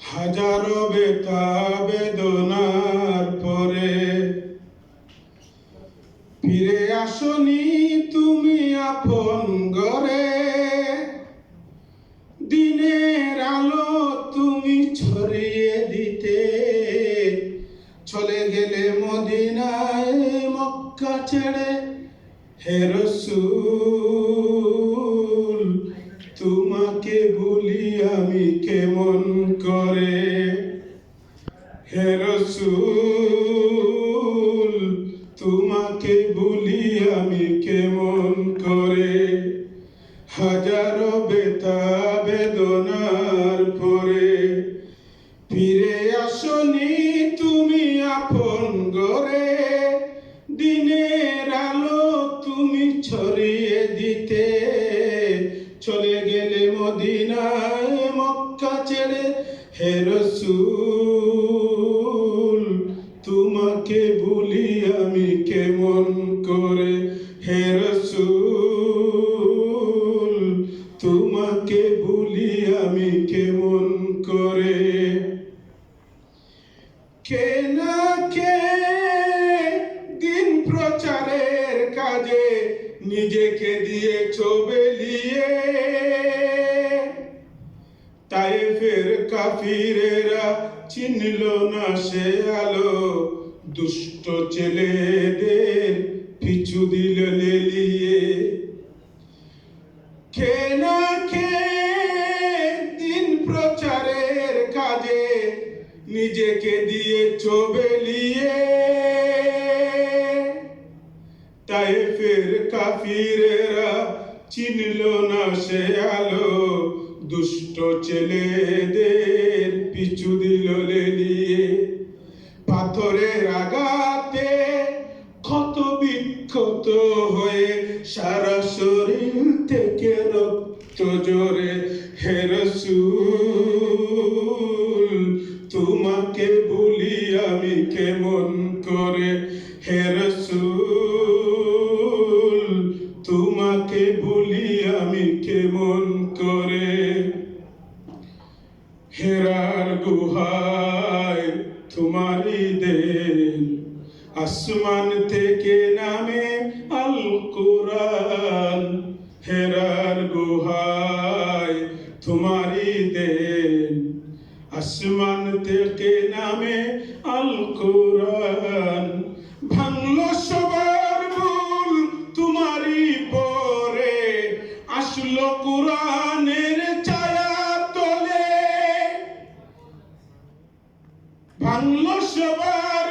হাজারো ব্যথা বেদনার পরে ফিরে আসনি তুমি আপন ঘরে। দিনের আলো তুমি ছড়িয়ে দিতে চলে গেলে মদিনায় মক্কা ছেড়ে। হে রাসূল তোমাকে ভুলি আমি কেমন করে। হে রাসূল তোমাকে ভুলি আমি কেমন করে। হাজারো ব্যথা বেদনার পরে ফিরে আসনি তুমি আপন ঘরে। দিনের আলো তুমি ছড়িয়ে দিতে চলে গেলে মদিনায় মক্কা ছেড়ে। হে রাসূল তোমাকে ভুলি আমি কেমন করে। হে রাসূল তোমাকে ভুলি আমি কেমন করে। কে না কে দিন প্রচারের কাজে নিজেকে দিয়েছ বেলিয়ে। তায়েফের কাফিরেরা চিনল না সে আলো, দুষ্ট ছেলেদের পিছু দিল লেলিয়ে। কে না কে দিন প্রচারের কাজে নিজেকে দিয়েছ বেলিয়ে। তায়েফের কাফিরেরা চিনল না সে আলো, দুষ্ট ছেলেদের পিছু দিল লেলিয়ে। পাথরের আঘাতে ক্ষত বিক্ষত হয়ে সারা শরীর থেকে রক্ত ঝরে। হে রাসূল তোমাকে ভুলি আমি কেমন করে। হে রাসূল তোমাকে ভুলি আমি কেমন করে। হেরার গুহায় তোমারই দেন, আসমান থেকে নামে আল কুরআন। হেরার গুহায় তোমারই দেন, আসমান থেকে নামে আল কুরআন। ভাঙলো সবার ভুল তোমারই পরে, আসলো কুরআনের ছায়া তলে। ভাঙলো সবার